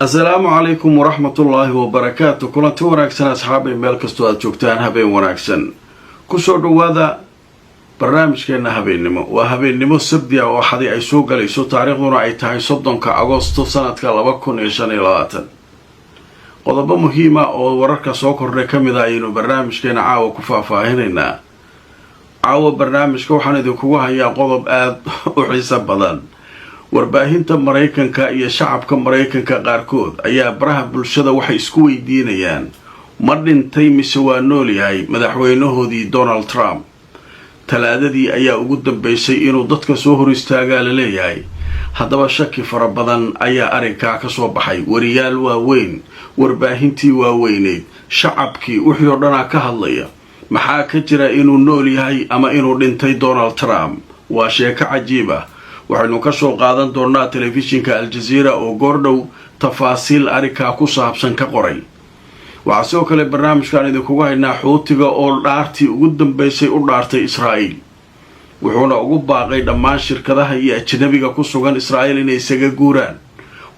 السلام عليكم ورحمة الله وبركاته. كلنتي wanaagsan asxaabay meel kasto aad joogtaan habeen wanaagsan. Ku soo dhawaada barnaamijkeena habeenimo. Waa habeenimo sabti ah oo xadii ay soo galayso taariikhduna ay tahay 30 Agoosto sanadka 2025. Qodobo muhiim ah oo wararka soo kordhay kamid ah aynu barnaamijkeena caawa ku faahfaahineynaa. Caawa barnaamijka waxaan idinku hayaa qodob aad u xiiso badan. warbaahinta Mareykanka iyo shacabka Mareykanka qaarkood ayaa baraha bulshada waxay isku weydiinayaan ma dhintay mise waa nool yahay madaxweynahoodii Donald Trump. talaadadii ayaa ugu dambeysay inuu dadka soo hor istaagaa la leeyahay. haddaba shaki fara badan ayaa arrinkaa ka soo baxay. wariyaal waaweyn, warbaahintii waaweyneed, shacabkii wixii oo dhan ka hadlaya. maxaa ka jira inuu nool yahay ama inuu dhintay Donald Trump? waa sheeko cajiib ah. waxaynu ka soo qaadan doonaa telefishinka Al Jazeera oo goordhow tafaasiil arrinkaa ku saabsan ka qoray. waxaa sidoo kale barnaamijkan idinkugu haynaa Xuutiga oo dhaartii ugu dambeysay u dhaartay Israa'iil. wuxuuna ugu baaqay dhammaan shirkadaha iyo ajnabiga ku sugan Israa'iil inay isaga guuraan.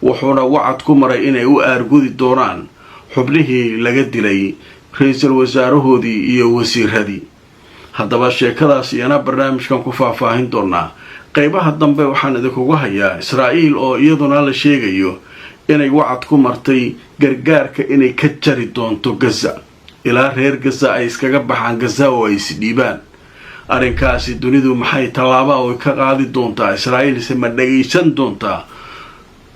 wuxuuna wacad ku maray inay u aargudi doonaan xubnihii laga dilay ra'iisul wasaarahoodii iyo wasiiradii. haddaba sheekadaas iyana barnaamijkan ku faahfaahin doonaa. qaybaha dambe waxaan idinkugu hayaa Israa'iil oo iyaduna la sheegayo inay wacad ku martay gargaarka inay ka jari doonto Gaza ilaa reer Gaza ay iskaga baxaan Gaza oo ay isdhiibaan. arrinkaasi dunidu maxay tallaabo oo ka qaadi doontaa? Israa'iil se ma dhageysan doontaa?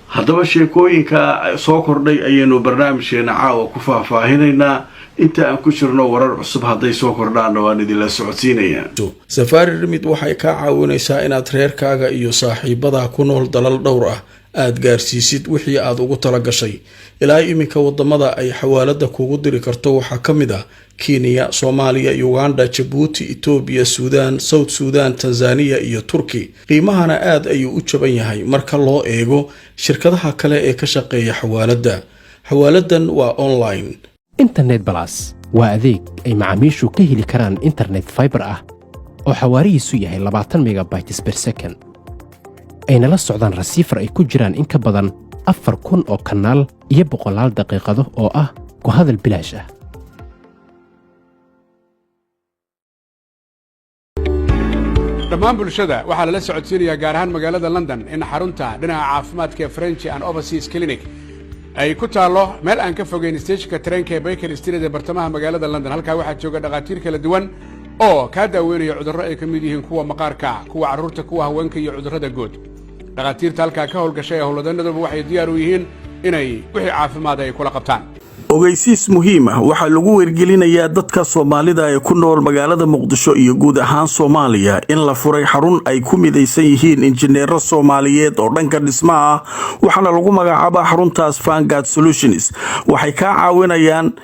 haddaba sheekooyinka soo kordhay ayaynu barnaamijkeena caawa ku faahfaahinaynaa. inta aan ku jirno warar cusub hadday soo kordhaan waan idinla socodsiinaya. Safari Remit waxay ka caawinaysaa inaad reerkaaga iyo saaxiibada ku nool dalal dhowr ah aad gaarsiisid wixii aad ugu tala gashay. ilaa iminka wadamada ay xawaalada kugu diri karto waxaa kamid ah Kenya, Soomaaliya, Uganda, Djibouti, Ethiopia, Sudan, South Sudan, Tanzania iyo Turkey. qiimahana aad ayuu u jaban yahay marka loo eego shirkadaha kale ee ka shaqeeya xawaalada. xawaaladan waa online. internet plus waa adeeg ay macaamiishu ka heli karaan internet fiber ah oo xawaarihiisu yahay 20 megabytes per second. ayna la socdaan receiver ay ku jiraan in ka badan 4,000 oo kanaal iyo 100 daqiiqado oo ah ku hadal bilaash ah. dhammaan bulshada waxaa lala socodsiinayaa gaar ahaan magaalada London in xarunta dhinaca caafimaadka ee French and Overseas Clinic ay ku taalo meel aan ka fogeyn stationka tareenka ee Baker Street ee bartamaha magaalada London. halkaa waxaa jooga dhaqaatiir kala duwan oo ka daaweynaya cudurro ay ka mid yihiin kuwa maqaarka, kuwa carruurta, kuwa haweenka iyo cudurrada guud. dhaqaatiirta halkaa ka howlgashay howlwadanaduba waxay diyaar u yihiin inay wixii caafimaad ay kula qabtaan. ogeysiis muhiim ah waxaa lagu wargelinayaa dadka Soomaalida ee ku nool magaalada Muqdisho iyo guud ahaan Soomaaliya in la furay xarun ay ku midaysan yihiin injineero Soomaaliyeed oo dhanka dhismaha ah. waxaana lagu magacaabaa xaruntaas Vanguard Solutions. waxay ka caawinayaan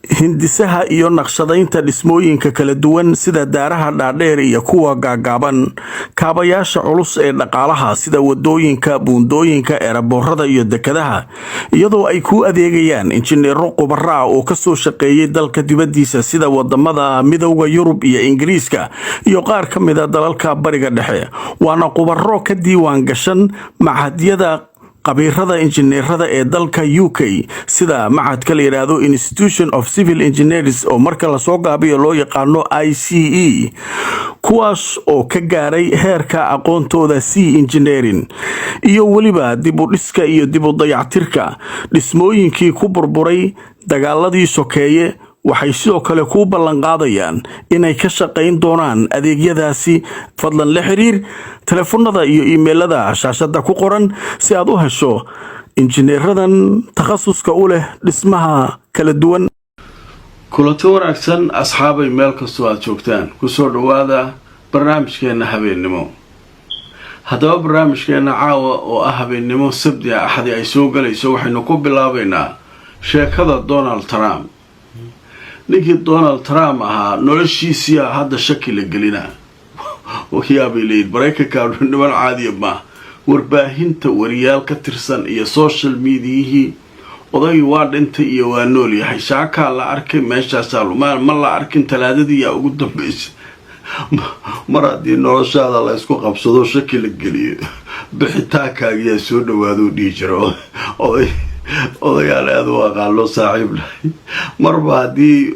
hindisaha iyo naqshadaynta dhismooyinka kala duwan sida daaraha dhaadheer iyo kuwa gaagaaban, kaabayaasha culus ee dhaqaalaha sida wadooyinka, buundooyinka, eeraboorada iyo dekadaha, iyadoo ay ku adeegayaan injineero khubaro ah oo ka soo shaqeeyay dalka dibadiisa sida wadamada Midowga Yurub iyo Ingiriiska iyo qaar ka mid ah dalalka Bariga Dhexe. waana khubaro ka diiwaan gashan machadyada qabiirada injineerada ee dalka UK sida macadka la yiraahdo Institution of Civil Engineers oo marka la soo gaabiyo loo yaqaano ICE, kuwaas oo ka gaaray heerka aqoontooda C Engineering iyo waliba dib u dhiska iyo dib u dayactirka dhismooyinkii ku burburay dagaaladii sokeeye. waxay sidoo kale ku ballan qaadayaan inay ka shaqayn doonaan adeegyadaasi. fadlan la xiriir telefoonada iyo emailada shaashada ku qoran si aad u hesho injineeradan takhasuska u leh dhismaha kala duwan. kulanti wanaagsan asxaabay meel kastoo aad joogtaan ku soo dhawaada barnaamijkeena habeenimo. haddaba barnaamijkeena caawa oo ah habeenimo sabti ah axadi ay soo galayso waxaynu ku bilaabaynaa sheekada Donald Trump. ninkii Donald Trump ahaa noloshiisii hadda shaki la gelinaa. waxyaabay leeyihiin Mareykanka niman caadi ma warbaahinta wariyaal ka tirsan iyo social media oday waa dhintay iyo waa nool yahay. shaakaa la arkay meeshaas ma la arkin talaadadii ugu dambeysay. mar haddii noloshaada la isku qabsado shaki la geliyo bixitaankaaga soo dhawaado dhihi jiro odayaal aad u aqaano saaxiib lahay marba haddii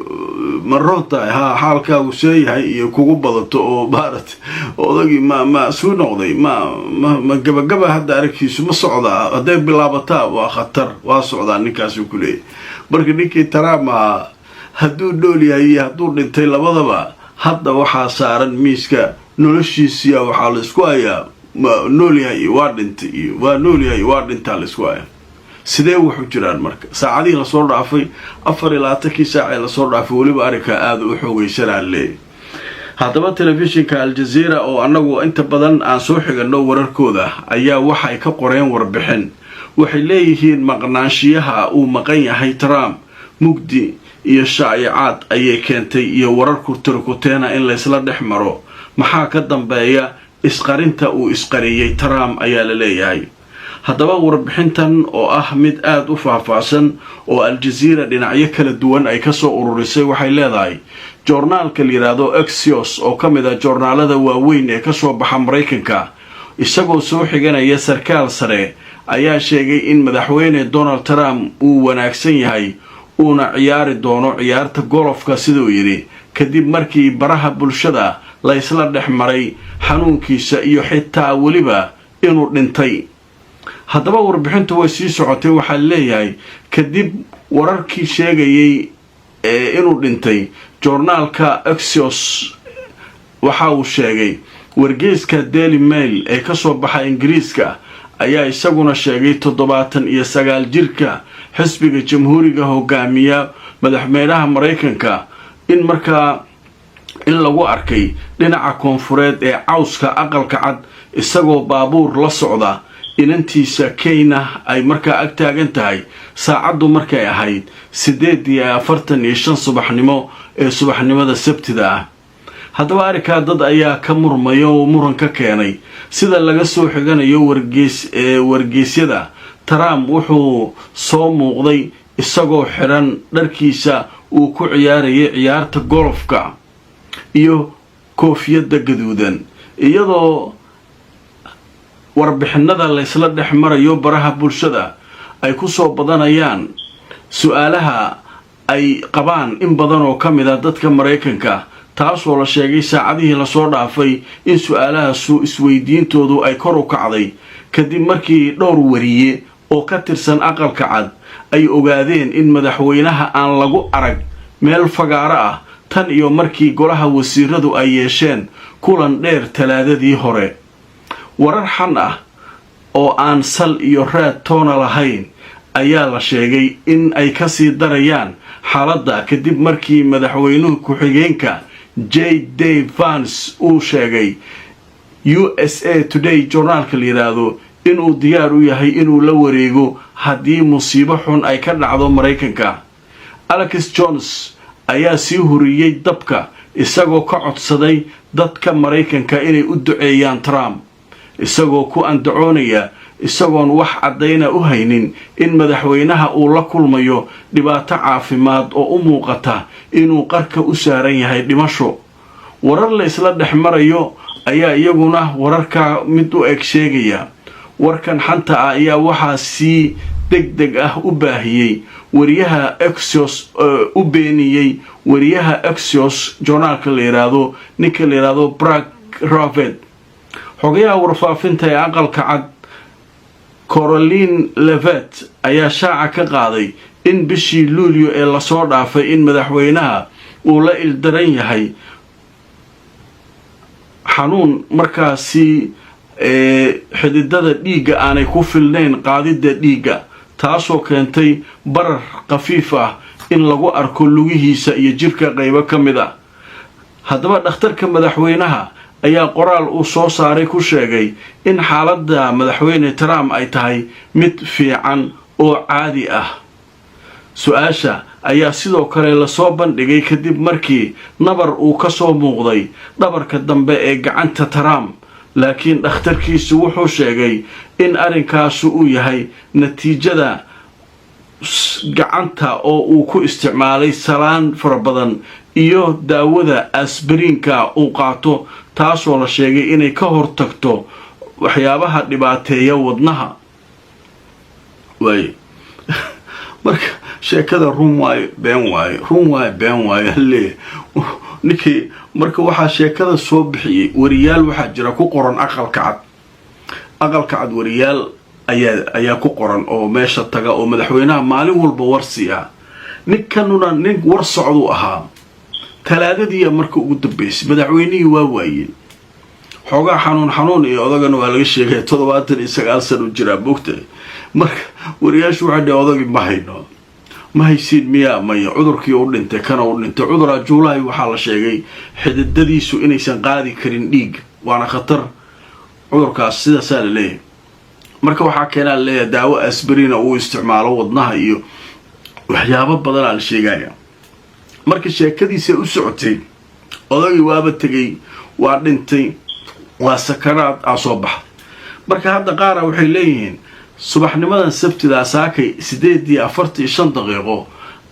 marroota xaalkaagu seeyahay iyo kugu badato oo maaragtay odagii ma suu noqday ma gabagaba hadda aragtiisu ma socdaa hadday bilaabataa waa khatar waa socdaa ninkaasuu ku leeyahy marka ninkii Trump hadduu nool yahay iyo hadduu dhintay labadaba hadda waxaa saaran miiska noloshiisiya waxaa la isku hayaa nool yahay waa dhintay iyo waa nool yahay waa dhintaa la isku hayaa sidee wuxuu jiraan marka saacadii la soo dhaafay 24 saac la soo dhaafay waliba arrinka aad u xoogaysanaan leeyahay haddaba telefishinka Al Jazeera oo anagu inta badan aan soo xigano wararkooda ayaa waxay ka qoreen warbixin waxay leeyihiin maqnaanshiyaha uu maqan yahay Trump mugdi iyo shaa'icaad ayay keentay iyo wararku turkuteena in la isla dhex maro maxaa ka dambeeya isqarinta uu isqariyay Trump ayaa la leeyahay haddaba warbixintan oo ah mid aad u faahfaahsan oo Al Jazeera dhinacyo kala duwan ay ka soo ururisay waxay leedahay joornaalka la yiraahdo Axios oo kamid ah joornaalada waaweyn ee ka soo baxa Mareykanka isagoo soo xiganaya sarkaal sare ayaa sheegay in madaxweyne Donald Trump uu wanaagsan yahay uuna ciyaari doono ciyaarta golofka sidoo yiri kadib markii baraha bulshada la isla dhex maray xanuunkiisa iyo xitaa waliba inuu dhintay haddaba warbixintu way sii socotay waxaa leeyahay kadib wararkii sheegayay inuu dhintay joornaalka Axios waxa uu sheegay wargeyska Daily Mail ee ka soo baxa Ingiriiska ayaa isaguna sheegay 79 jirka xisbiga jamhuuriga hogaamiya madaxweynaha Mareykanka in markaa in lagu arkay dhinaca koonfureed ee cawska aqalka cad isagoo baabuur la socda inantiisa Keyna ay markaa ag taagan tahay saacadu markay ahayd 8:45 subaxnimo ee subaxnimada Sabtida ah haddaba arrinka dad ayaa ka murmayo oo muran ka keenay sida laga soo xiganayo wargeysyada Trump wuxuu soo muuqday isagoo xiran dharkiisa uu ku ciyaarayay ciyaarta golofka iyo koofiyada gaduudan iyadoo warbixinada la isla dhex marayo baraha bulshada ay ku soo badanayaan su'aalaha ay qabaan in badan oo kamid ah dadka Mareykanka taasoo la sheegay saacadihii la soo dhaafay in su'aalahaas isweydiintoodu ay kor u kacday kadib markii dhowr wariye oo ka tirsan aqalka cad ay ogaadeen in madaxweynaha aan lagu arag meel fagaaro ah tan iyo markii golaha wasiiradu ay yeesheen kulan dheer talaadadii hore warar xan ah oo aan sal iyo raad toona lahayn ayaa la sheegay in ay ka sii darayaan xaaladda kadib markii madaxweynuhu ku-xigeenka J.D. Vance uu sheegay USA Today journalka la yiraahdo inuu diyaar u yahay inuu la wareego haddii musiibo xun ay ka dhacdo Mareykanka Alex Jones ayaa sii huriyay dabka isagoo ka codsaday dadka Mareykanka inay u duceeyaan Trump isagoo ku andacoonaya isagoon wax cadayna u haynin in madaxweynaha uu la kulmayo dhibaato caafimaad oo u muuqata inuu qarka u saaran yahay dhimasho warar la isla dhex marayo ayaa iyaguna wararka mid u eg sheegaya warkan xanta ah ayaa waxaa si degdeg ah u baahiyay wariyaha Axios u beeniyay wariyaha Axios journalka la yiraahdo ninka la yiraahdo Bragg Ravet xogayaha warfaafinta ee aqalka cad Caroline Levitt ayaa shaaca ka qaaday in bishii Luulyo ee la soo dhaafay in madaxweynaha uu la ildaran yahay xanuun markaasi xididada dhiigga aanay ku filnayn qaadida dhiigga taasoo keentay barar qafiif ah in lagu arko lugihiisa iyo jirka qaybo ka mid ah haddaba dhakhtarka madaxweynaha ayaa qoraal uu soo saaray ku sheegay in xaaladda madaxweyne Trump ay tahay mid fiican oo caadi ah su'aasha ayaa sidoo kale la soo bandhigay kadib markii nabar uu ka soo muuqday dhabarka dambe ee gacanta Trump laakiin dhakhtarkiisu wuxuu sheegay in arrinkaas uu yahay natiijada gacanta oo uu ku isticmaalay salaan fara badan iyo daawada aspiriinka uu qaato taasoo la sheegay inay ka hortagto waxyaabaha dhibaateeya wadnaha way marka sheekada run waayo been waayo halle ninkii marka waxaa sheekada soo bixiyay wariyaal waxaa jira ku qoran aqalka cad wariyaal ayaa ku qoran oo meesha taga oo madaxweynaha maalin walba warsiya ninkanuna nin war socdu ahaa talaadadii marka ugu dambeysay madaxweynihii waa waayeen xoogaa xanuun iyo odagana waa laga sheegay 79 sano jira bogtay marka wariyaashu waxay dhahay odagii ma haysiin miyaa maya cudurkii u dhintay kana u dhintay cudura Juulaay waxaa la sheegay xididadiisu inaysan qaadi karin dhiig waana khatar cudurkaas sidaas la leeyahay marka waxaa keenaa leeyahay daawo aspirina uu isticmaalo wadnaha iyo waxyaabo badan la sheegaya marka sheekadiisa u socotay odagii waaba tagay waa dhintay waa sakaraad soo baxay marka hadda qaar waxay leeyihiin subaxnimadan sabtida saakay 8:45 daqiiqo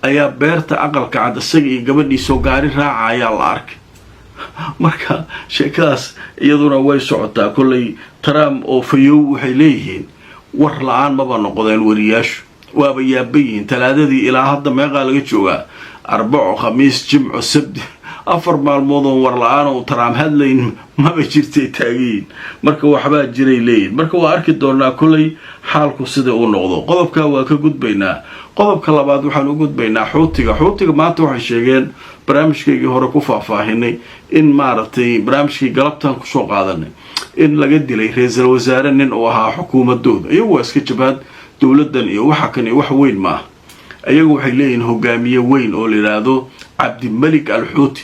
ayaa beerta aqalka cad isaga iyo gabadhiisa gaari raacaya la arkay marka sheekadaas iyaduna way socotaa kulay Trump oo fayow waxay leeyihiin war la'aan ma noqdeen wariyaashu waaba yaabayin talaadadii ilaa hadda meeqa laga joogaa arbaco khamiis jimco sabti afar maalmood oo war la'aan oo Trump hadlayn ma jirtay taagiin marka waxba jiray leeyin marka waa arki doonaa kulay xaalku sida uu noqdo qodobka waa ka gudbaynaa qodobka labaad waxaan u gudbaynaa xuutiga maanta waxay sheegeen barnaamijkeygii hore ku faahfaahinay in maaragtay barnaamijkii galabtan ku soo qaadanay in laga dilay ra'iisul wasaare nin oo ahaa xukuumadooda iyagu waa iska jabaad dawladan iyo waxa kan iyo wax weyn ma ayagu waxay leeyihiin hogaamiye weyn oo la yiraahdo Cabdimalik al-Xuuti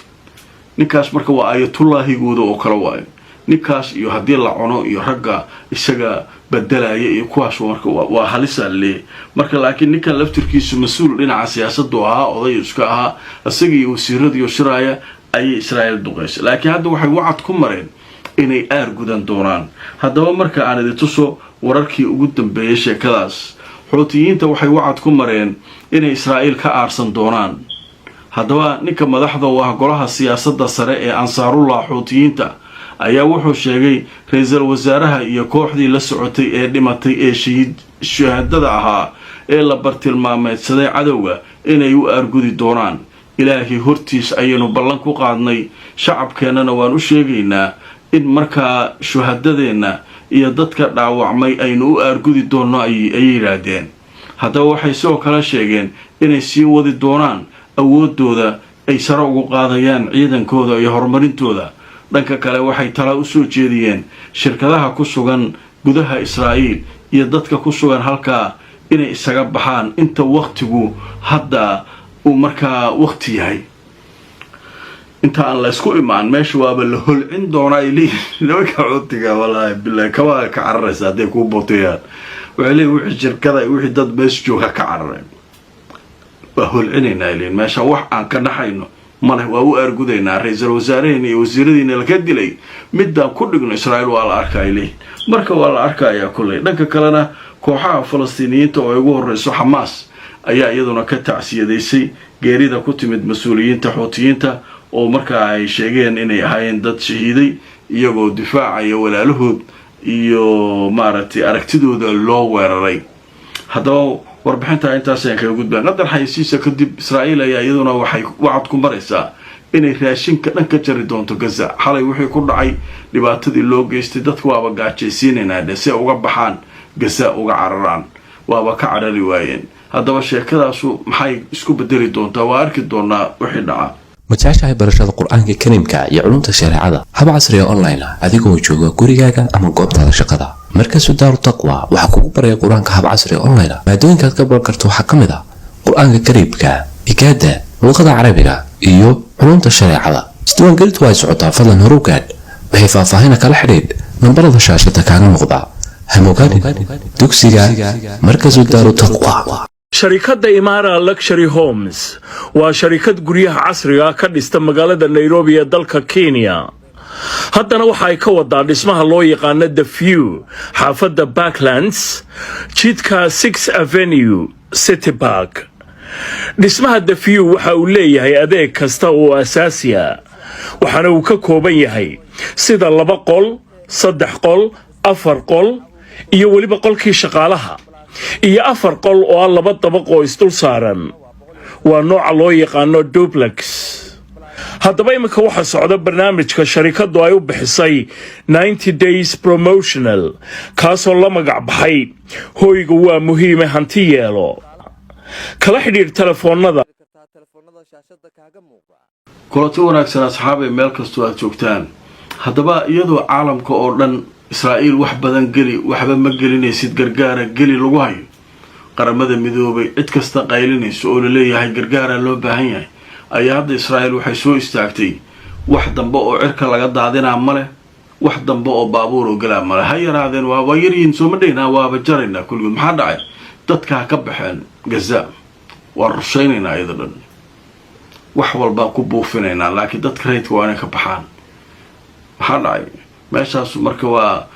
ninkaas marka waa ayatullaahigooda oo kala waayo ninkaas iyo hadii la cuno iyo ragga isaga bedelaya iyo kuwaas marka waa halisa leeyahay marka laakiin ninka laftirkiisu mas'uul dhinaca siyaasadda ahaa oday iska ahaa asagii wasiirada shiraaya ay Israa'iil duqeysay laakiin hadda waxay wacad ku mareen inay aar gudan doonaan haddaba marka aan idin tuso wararkii ugu dambeeyay sheekadaas xuutiyiinta waxay wacad ku mareen inay Israa'iil ka aarsan doonaan haddaba ninka madaxda waa golaha siyaasadda sare ee Ansaarullah xuutiyiinta ayaa wuxuu sheegay ra'iisul wasaaraha iyo kooxdii la socotay ee dhimatay ee shahaadada ahaa ee la bartilmaameedsaday cadawga inay u aargudi doonaan ilaahi hortiis ayaynu ballan ku qaadnay shacabkeenana waan u sheegaynaa in markaa shuhadadeena iyo dadka dhaawacmay aynu u aargudi doono ay yiraahdeen haddaba waxay soo kala sheegeen inay sii wadi doonaan awoodooda ay sare ugu qaadayaan ciidankooda iyo horumarintooda dhanka kale waxay tala u soo jeediyeen shirkadaha ku sugan gudaha Israa'iil iyo dadka ku sugan halka inay isaga baxaan inta waqtigu hadda uu markaa waqti yahay inta aan la isku imaan meesha waaba la holcin doonaa ilaa nimanka xuutiga wallahi billahi kawaa ka cararaysa haday ku bootayaan waxay leeyihiin wixii shirkada wixii dad meesha jooga ka carareen waa holcinayna ilaa meesha wax aan ka dhaxayno mana waa u aargudaynaa ra'iisul wasaaraheena iyo wasiiradiina laga dilay midaan ku dhigno Israa'iil waa la arkay marka waa la arkayaa kulay dhanka kalena kooxaha Falastiiniyiinta oo ugu horeyso Hamas ayaa iyaduna ka tacsiyadaysay geerida ku timid mas'uuliyiinta xuutiyiinta oo markaa ay sheegeen inay ahaayeen dad shahiiday iyagoo difaacaya walaalahood iyo maaragtay aragtidooda loo weeraray haddaba warbixinta intaas ay kaga gudbaan qadar xaysiisa kadib Israa'iil ayaa iyaduna waxay wacad ku maraysaa inay raashinka dhanka jari doonto Gaza xalay wixii ku dhacay dhibaatadii loo geystay dadku waaba gaajaysiinayna dhase uga baxaan Gaza uga cararaan waaba ka carari waayeen haddaba sheekadaasu maxay isku bedeli doontaa waa arki doonaa wixii dhaca متعشى برشاد القرآن الكريم كا يعلم تشريعه هب عصري أونلاين أديكو جوجا كوريجا أما قبض هذا شقدا مركز دار التقوى وحكومة بري القرآن كهب عصري أونلاين ما دون كتكبر كرتو حكم ذا القرآن الكريم كا إجادة لغة عربية إيو علوم تشريعه استوى قلت وايد سعوطة فضلا هروكاد بحيث فاهينك الحديد من برض الشاشة كان المغضى هموكاد دوكسيجا مركز دار التقوى sharikadda Imara Luxury Homes waa sharikad guryaha casriga ka dhista magaalada Nairobi ee dalka Kenya haddana waxa ay ka wadaa dhismaha loo yaqaan The View xaafadda Backlands jidka 6th Avenue City Park dhismaha The View waxa uu leeyahay adeeg kasta oo asaasi ah waxaana uu ka kooban yahay sida 2 qol 3 qol 4 qol iyo waliba qolkii shaqaalaha iyo 4 qol oo ah 2 dabaq oo isdul saaran waa nooca loo yaqaano duplex. haddaba iminka waxaa socda barnaamijka sharikadu ay u bixisay 90 days promotional kaasoo la magac baxay hoyga waa muhiime hanti yeelo. kala xidhiir telefoonada kulanti wanaagsan asxaabay meel kastoo aad joogtaan. haddaba iyadoo caalamka oo dhan Israa'iil wax badan geli waxba ma gelinaysid gargaara geli lagu hayo, qaramada midoobay cid kasta qaylinayso oo la leeyahay gargaara loo baahan yahay, ayaa hadda Israa'iil waxay soo istaagtay wax dambe oo cirka laga daadinaa male, wax dambe oo baabuur oo galaa male. ha yaraadeen waa yaryiin soo ma dhaynaa waaba jaraynaa kulligood. maxaa dhacay? dadka ka baxeen Gaza waa rushaynaynaa iyada dhan, wax walba ku buufinaynaa, laakiin dadka reedka waa inay ka baxaan. maxaa dhacay? meeshaas marka waa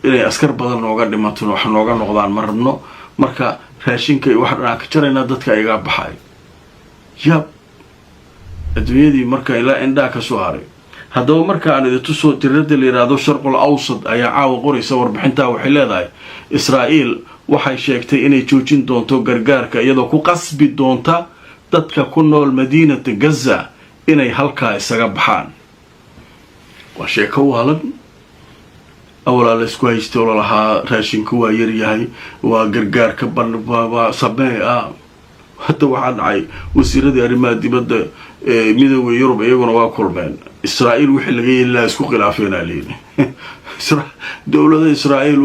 inay askar badan nooga dhimato wax nooga noqdaan ma rabno. marka raashinka wax dhan ka jaraynaa dadka ayaga baxay. yab adduunyadii marka ilaa indhaa ka soo haray. haddaba marka aan idin soo tirada la yiraahdo Sharqul Awsad ayaa caawa qoraysa warbixinta waxay leedahay Israa'iil waxay sheegtay inay joojin doonto gargaarka iyadoo ku qasbi doonta dadka ku nool madiinada Gaza inay halkaa isaga baxaan. waa sheeko waalan. awla la isku haysto lahaa raashinku waa yar yahay, waa gargaarka waa sabay hadda waxaa dhacay wasiiradii arrimaha dibadda midowga Yurub iyaguna waa kulmeen. Israa'iil wixii laga yeeli lahaa isku khilaafeen aleeyay. dowladda Israa'iil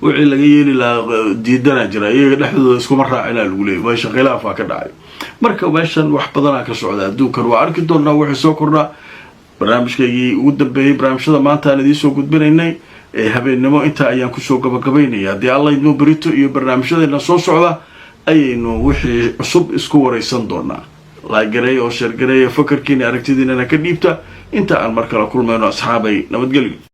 wixii laga yeeli lahaa diidana jira iyaga dhexdooda isku raacina lagu leeyahay. waa khilaaf ka dhacay. marka meeshan wax badan ka socda adduunkan waa arki doonaa wixii soo kordha. barnaamijkeygii ugu dambeeyay barnaamijyada maanta aan idin soo gudbinaynay habeennimo inta ayaan ku soo gabagabaynaya. haddii Allah idmo berito iyo barnaamijyadeena soo socda ayaynu wixii cusub isku waraysan doonaa. la gareey oo shir gareey fakarkiina aragtidiina ka dhiibta inta aan mar kale kulmayno asxaabay nabadgelyo.